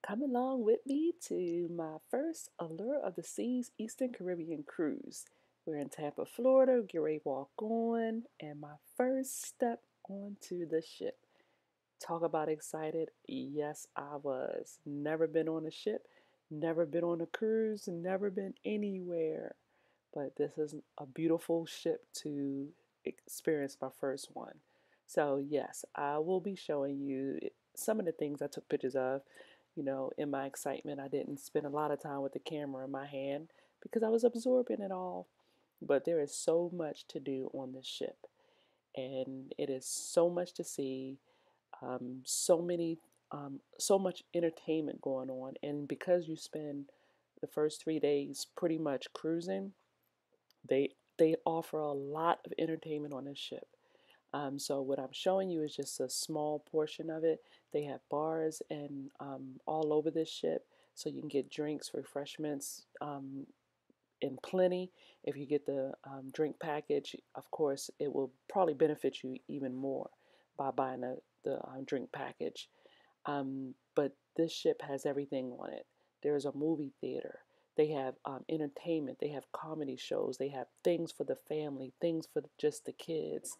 Come along with me to my first Allure of the Seas Eastern Caribbean cruise. We're in Tampa, Florida, get ready to walk on, and my first step onto the ship. Talk about excited. Yes, I was. Never been on a ship, never been on a cruise, never been anywhere. But this is a beautiful ship to experience my first one. So, yes, I will be showing you some of the things I took pictures of. In my excitement, I didn't spend a lot of time with the camera in my hand because I was absorbing it all. But there is so much to do on this ship, and it is so much to see, so much entertainment going on. And because you spend the first 3 days pretty much cruising, they offer a lot of entertainment on this ship. So what I'm showing you is just a small portion of it. They have bars and all over this ship, so you can get drinks, refreshments, in plenty. If you get the drink package, of course, it will probably benefit you even more by buying the drink package. But this ship has everything on it. There's a movie theater. They have entertainment. They have comedy shows. They have things for the family, things for just the kids.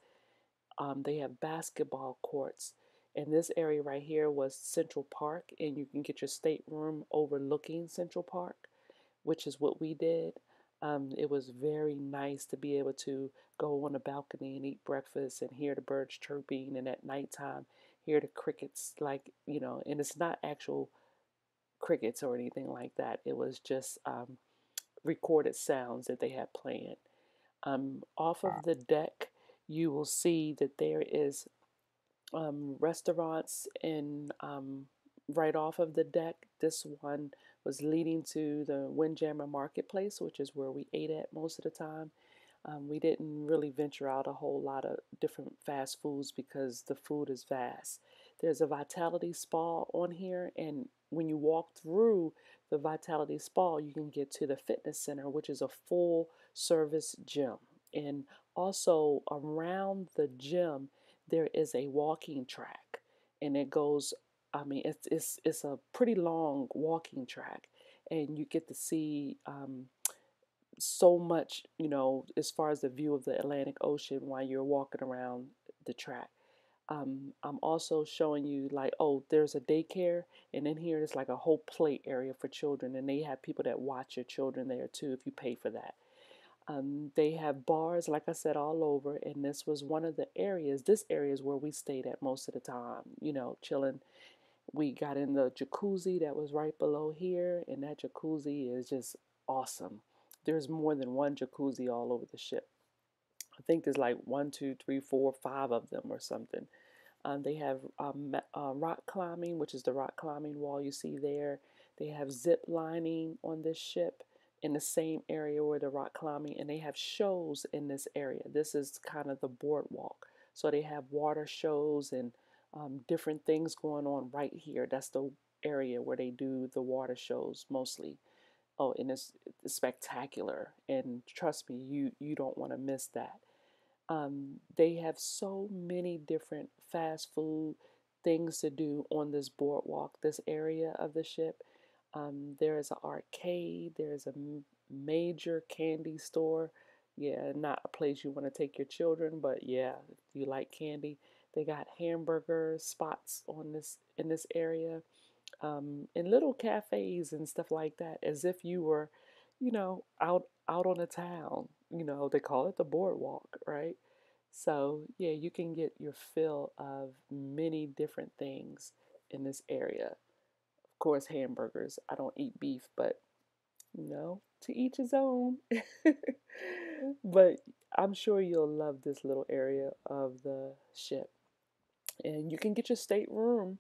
They have basketball courts. And this area right here was Central Park, and you can get your stateroom overlooking Central Park, which is what we did. It was very nice to be able to go on a balcony and eat breakfast and hear the birds chirping, and at nighttime hear the crickets, and it's not actual crickets or anything like that. It was just recorded sounds that they had playing. Off of the deck, you will see that there is restaurants and right off of the deck. This one was leading to the Windjammer Marketplace, which is where we ate at most of the time. We didn't really venture out a whole lot of different fast foods because the food is vast. There's a Vitality Spa on here, and when you walk through the Vitality Spa, you can get to the fitness center, which is a full service gym. And also around the gym, there is a walking track, and it goes. I mean, it's a pretty long walking track, and you get to see so much, as far as the view of the Atlantic Ocean while you're walking around the track. I'm also showing you like, oh, there's a daycare, and in here there's like a whole play area for children, and they have people that watch your children there too if you pay for that. They have bars, like I said, all over, and this was one of the areas. This area is where we stayed at most of the time, chilling. We got in the jacuzzi that was right below here, and that jacuzzi is just awesome. There's more than one jacuzzi all over the ship. I think there's like one, two, three, four, five of them or something. They have rock climbing, which is the rock climbing wall you see there. They have zip lining on this ship in the same area where the rock climbing, and they have shows in this area. This is kind of the boardwalk. So they have water shows and different things going on right here. That's the area where they do the water shows mostly. Oh, and it's spectacular. And trust me, you don't want to miss that. They have so many different fast food things to do on this boardwalk, this area of the ship. There is an arcade, there is a major candy store. Yeah, not a place you want to take your children, but yeah, if you like candy, they got hamburger spots on this in this area, and little cafes and stuff like that, as if you were, out on the town. They call it the boardwalk, right? So yeah, you can get your fill of many different things in this area. Of course, hamburgers. I don't eat beef, but to each his own. But I'm sure you'll love this little area of the ship. And you can get your stateroom,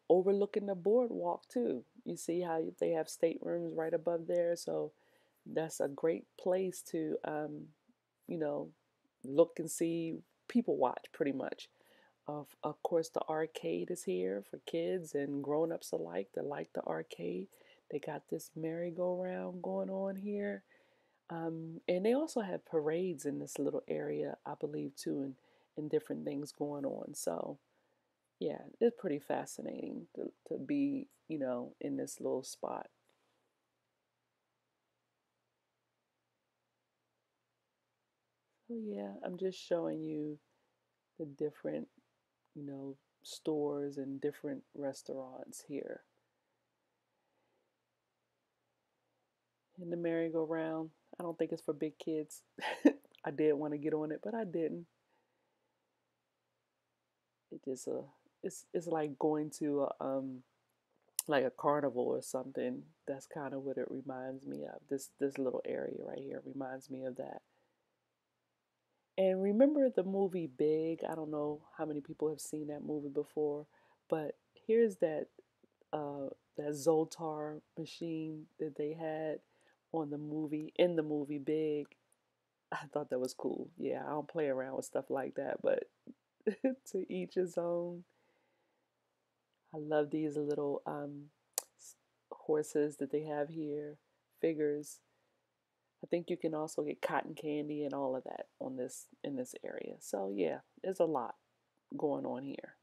overlooking the boardwalk too. You see how they have staterooms right above there. So that's a great place to, you know, look and see, people watch pretty much. Of course, the arcade is here for kids and grown-ups alike that like the arcade. They got this merry-go-round going on here. And they also have parades in this little area, I believe, too, and different things going on. So, yeah, it's pretty fascinating to be in this little spot. So yeah, I'm just showing you the different, you know, stores and different restaurants here. And the merry-go-round, I don't think it's for big kids. I did want to get on it, but I didn't. It just it's like going to like a carnival or something. That's kind of what it reminds me of. This little area right here reminds me of that. And remember the movie Big? I don't know how many people have seen that movie before, but here's uh that Zoltar machine that they had on the movie in the movie Big. I thought that was cool. Yeah, I don't play around with stuff like that, but to each his own. I love these little horses that they have here, figures. I think you can also get cotton candy and all of that on this in this area. So yeah, there's a lot going on here.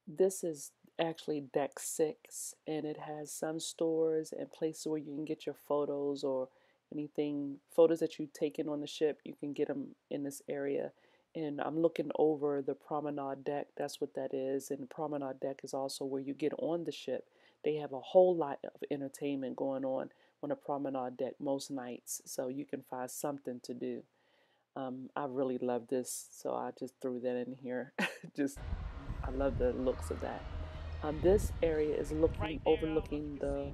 This is actually deck 6, and it has some stores and places where you can get your photos or anything, photos that you've taken on the ship, you can get them in this area. And I'm looking over the promenade deck. That's what that is. And the promenade deck is also where you get on the ship. They have a whole lot of entertainment going on a promenade deck most nights, so you can find something to do. I really love this, so I just threw that in here. Just I love the looks of that. This area is looking overlooking the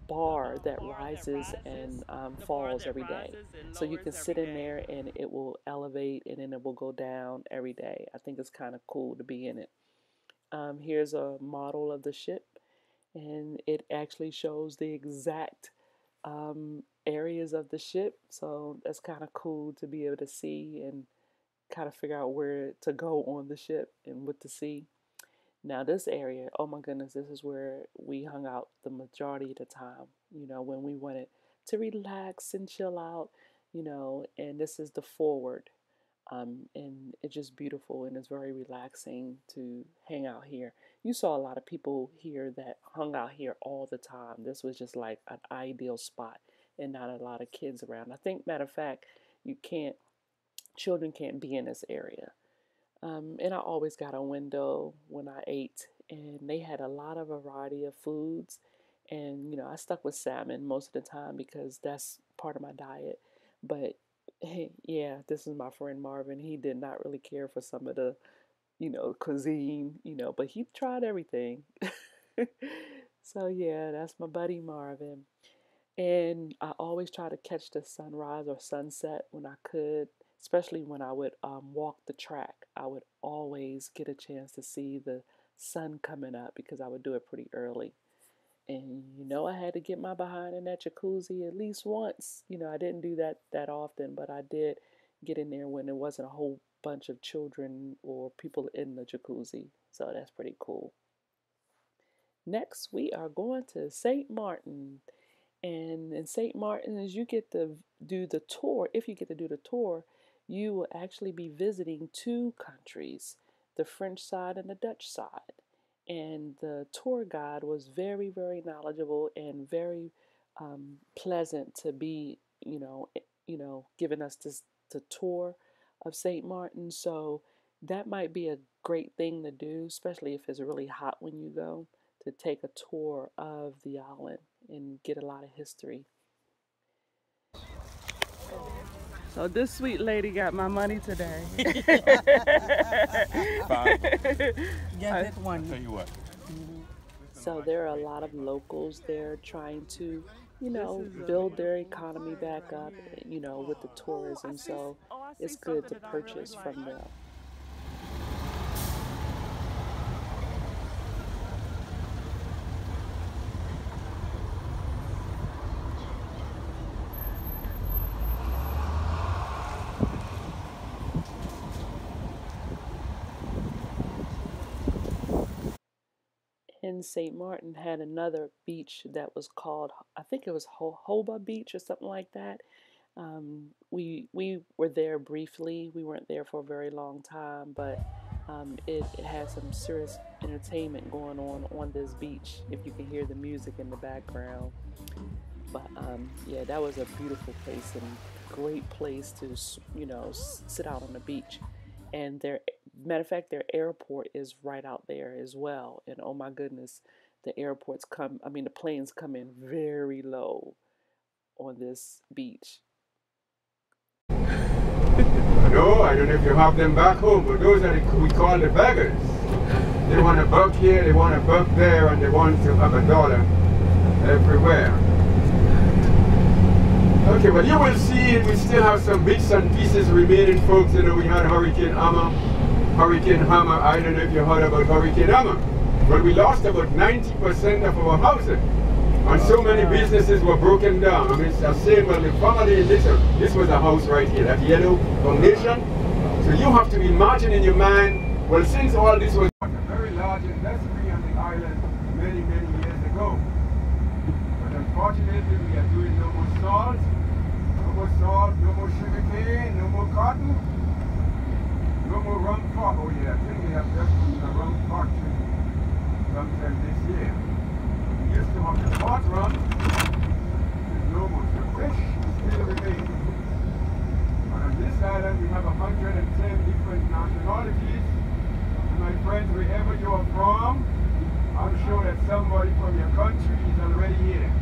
bar that rises and falls every day. So you can sit in there and it will elevate and then it will go down every day. I think it's kind of cool to be in it. Here's a model of the ship, and it actually shows the exact areas of the ship. So that's kind of cool to be able to see and kind of figure out where to go on the ship and what to see. Now, this area, oh my goodness, this is where we hung out the majority of the time, when we wanted to relax and chill out, and this is the forward. And it's just beautiful and it's very relaxing to hang out here. You saw a lot of people here that hung out here all the time. This was just like an ideal spot and not a lot of kids around. I think, matter of fact, children can't be in this area. And I always got a window when I ate, and they had a lot of variety of foods. And I stuck with salmon most of the time because that's part of my diet. But hey, yeah, this is my friend Marvin. He did not really care for some of the, cuisine, but he tried everything. So yeah, that's my buddy Marvin. And I always try to catch the sunrise or sunset when I could, especially when I would walk the track. I would always get a chance to see the sun coming up because I would do it pretty early. And I had to get my behind in that jacuzzi at least once. I didn't do that often, but I did get in there when there wasn't a whole bunch of children or people in the jacuzzi. So that's pretty cool. Next, we are going to St. Martin. And in St. Martin's, you get to do the tour. If you get to do the tour, you will actually be visiting two countries, the French side and the Dutch side. And the tour guide was very, very knowledgeable and very pleasant to be, giving us this the tour of St. Martin. So that might be a great thing to do, especially if it's really hot when you go, to take a tour of the island and get a lot of history. So this sweet lady got my money today. Get it one. Tell you what. So there are a lot of locals there trying to, build their economy back up, with the tourism. So it's good to purchase from them. And St. Martin had another beach that was called, I think it was Hoba Beach or something like that. We were there briefly. We weren't there for a very long time, but It has some serious entertainment going on this beach. If you can hear the music in the background, but yeah, that was a beautiful place and great place to sit out on the beach. And their matter of fact, their airport is right out there as well. And oh my goodness, the planes come in very low on this beach. No, I don't know if you have them back home, but those are we call the beggars. They want a buck here, they want a buck there, and they want to have a dollar everywhere. Okay, but you will see we still have some bits and pieces remaining, folks. You know, we had Hurricane Hammer. I don't know if you heard about Hurricane Hammer, but we lost about 90% of our housing. And so many businesses were broken down. I mean, I'm saying, well, the family in this was a house right here, that yellow foundation. So you have to imagine in your mind, well, since all this was a very large industry on the island many, many years ago. But unfortunately, we are doing no more salt, no more sugar cane, no more cotton, no more rum pot. Oh yeah, I think we have just a rum factory sometime this year. Used to have the pot rum, there's no more. The fish still remain. And on this island we have 110 different nationalities. And my friends, wherever you are from, I'm sure that somebody from your country is already here.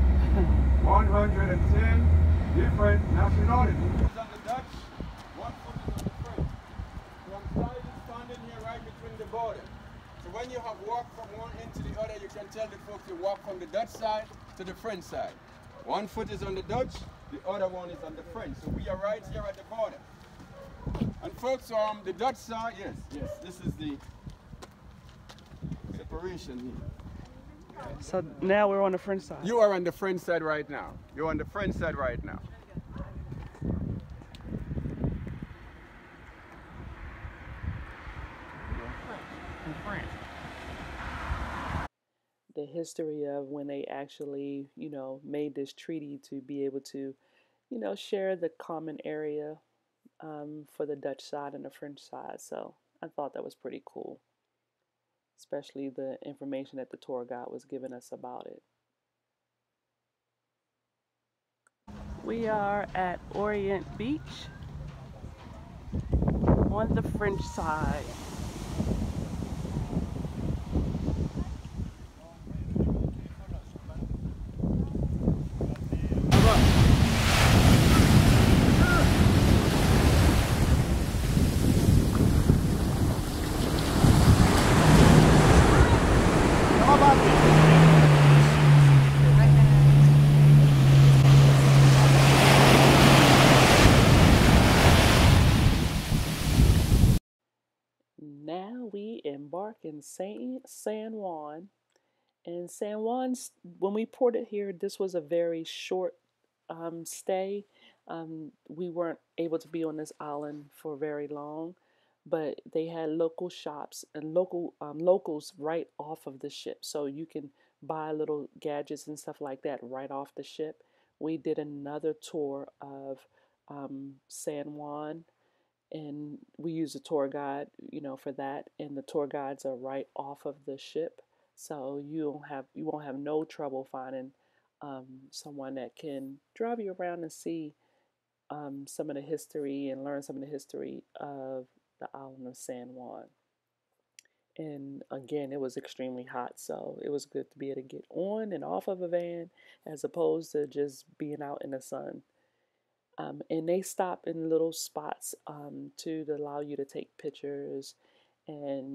110 different nationalities. It's on the Dutch, one foot is on the French. So I'm standing here right between the border. So when you have walked from one end to the other, you can tell the folks you walk from the Dutch side to the French side. One foot is on the Dutch, the other one is on the French. So we are right here at the border. And folks, the Dutch side, yes, this is the separation here. So now we're on the French side. You are on the French side right now. You're on the French side right now. The history of when they actually, made this treaty to be able to, share the common area for the Dutch side and the French side. So I thought that was pretty cool, especially the information that the tour guide was giving us about it. We are at Orient Beach on the French side. Now we embark in San Juan. And San Juan, when we ported here, this was a very short stay. We weren't able to be on this island for very long, but they had local shops and locals right off of the ship, so you can buy little gadgets and stuff like that right off the ship. We did another tour of San Juan, and we use a tour guide, for that. And the tour guides are right off of the ship, so you won't have no trouble finding someone that can drive you around and see some of the history and learn some of the history of the island of San Juan. And again, it was extremely hot, so it was good to be able to get on and off of a van as opposed to just being out in the sun. And they stop in little spots to allow you to take pictures and,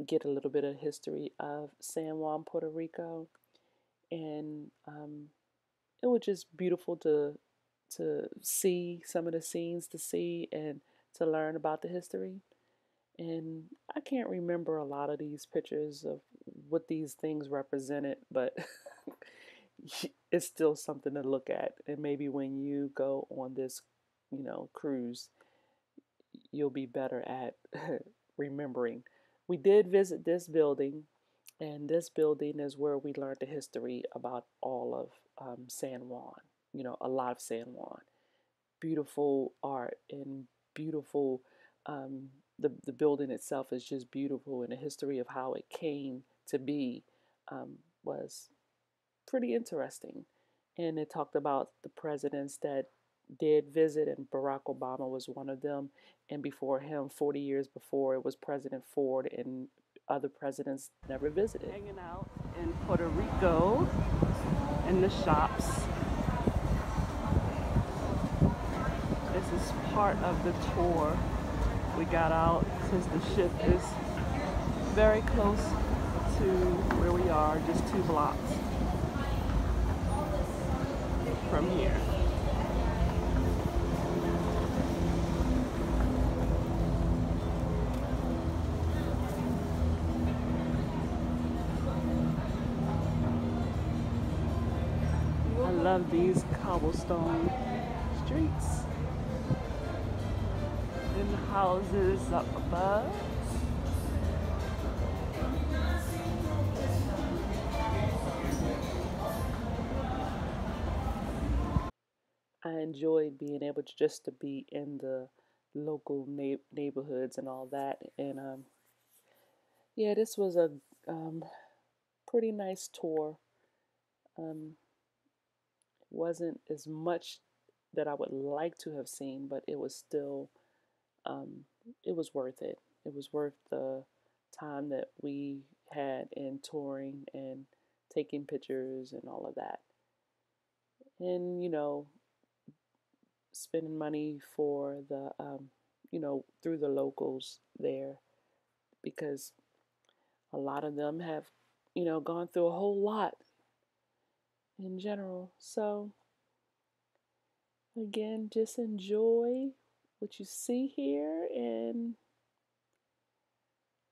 get a little bit of history of San Juan, Puerto Rico. And it was just beautiful to see some of the scenes to see and to learn about the history. And I can't remember a lot of these pictures of what these things represented, but it's still something to look at. And maybe when you go on this, cruise, you'll be better at remembering. We did visit this building, and this building is where we learned the history about all of San Juan, a lot of San Juan. Beautiful art and beautiful the building itself is just beautiful, and the history of how it came to be was pretty interesting. And it talked about the presidents that did visit, and Barack Obama was one of them. And before him, 40 years before, it was President Ford, and other presidents never visited. Hanging out in Puerto Rico in the shops. This is part of the tour. We got out since the ship is very close to where we are, just 2 blocks from here. I love these cobblestone streets and houses up above. I enjoyed being able to just to be in the local neighborhoods and all that. And yeah, this was a um, pretty nice tour. Um, wasn't as much that I would like to have seen, but it was still um, it was worth it. It was worth the time that we had in touring and taking pictures and all of that. And spending money for the through the locals there, because a lot of them have gone through a whole lot in general. So again, just enjoy what you see here, and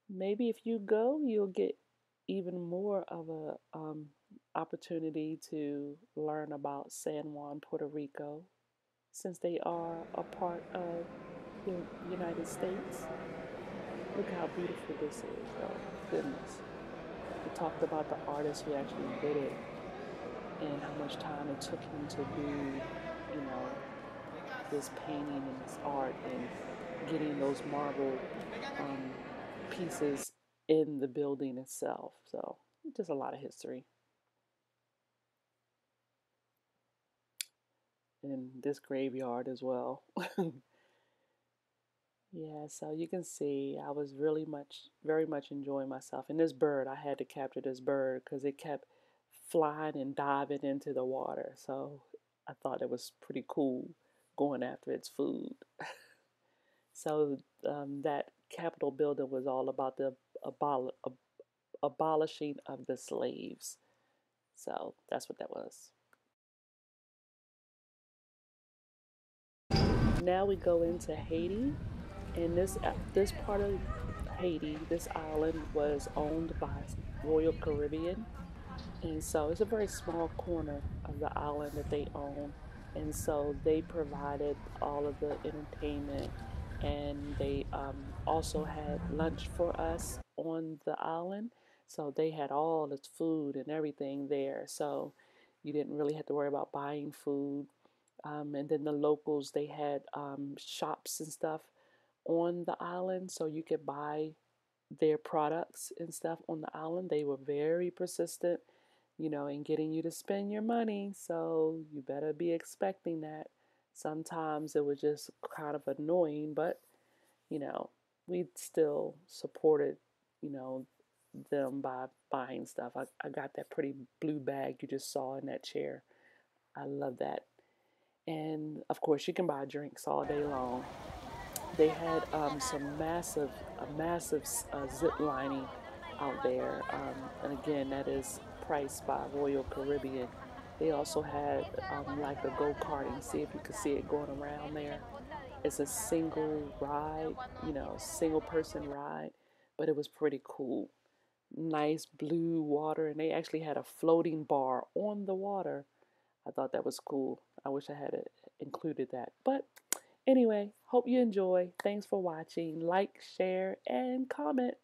maybe if you go, you'll get even more of a opportunity to learn about San Juan, Puerto Rico, since they are a part of the United States. Look how beautiful this is, though. Goodness. We talked about the artist who actually did it and how much time it took him to do, this painting and this art and getting those marble um, pieces in the building itself. So, just a lot of history. In this graveyard as well. Yeah, so you can see I was very much enjoying myself. And this bird, I had to capture this bird because it kept flying and diving into the water. So I thought it was pretty cool going after its food. So that Capitol building was all about the abolishing of the slaves. So that's what that was. Now we go into Haiti, and this part of Haiti, this island was owned by Royal Caribbean, and so it's a very small corner of the island that they own, and so they provided all of the entertainment, and they also had lunch for us on the island. So they had all this food and everything there, so you didn't really have to worry about buying food. And then the locals, they had shops and stuff on the island, so you could buy their products and stuff on the island. They were very persistent, in getting you to spend your money, so you better be expecting that. Sometimes it was just kind of annoying, but you know, we still supported, you know, them by buying stuff. I got that pretty blue bag you just saw in that chair. I love that. And of course, you can buy drinks all day long. They had a massive zip lining out there. And again, that is priced by Royal Caribbean. They also had like a go karting. See if you could see it going around there. It's a single ride, single person ride, but it was pretty cool. Nice blue water, and they actually had a floating bar on the water. I thought that was cool. I wish I had included that. But anyway, hope you enjoy. Thanks for watching. Like, share, and comment.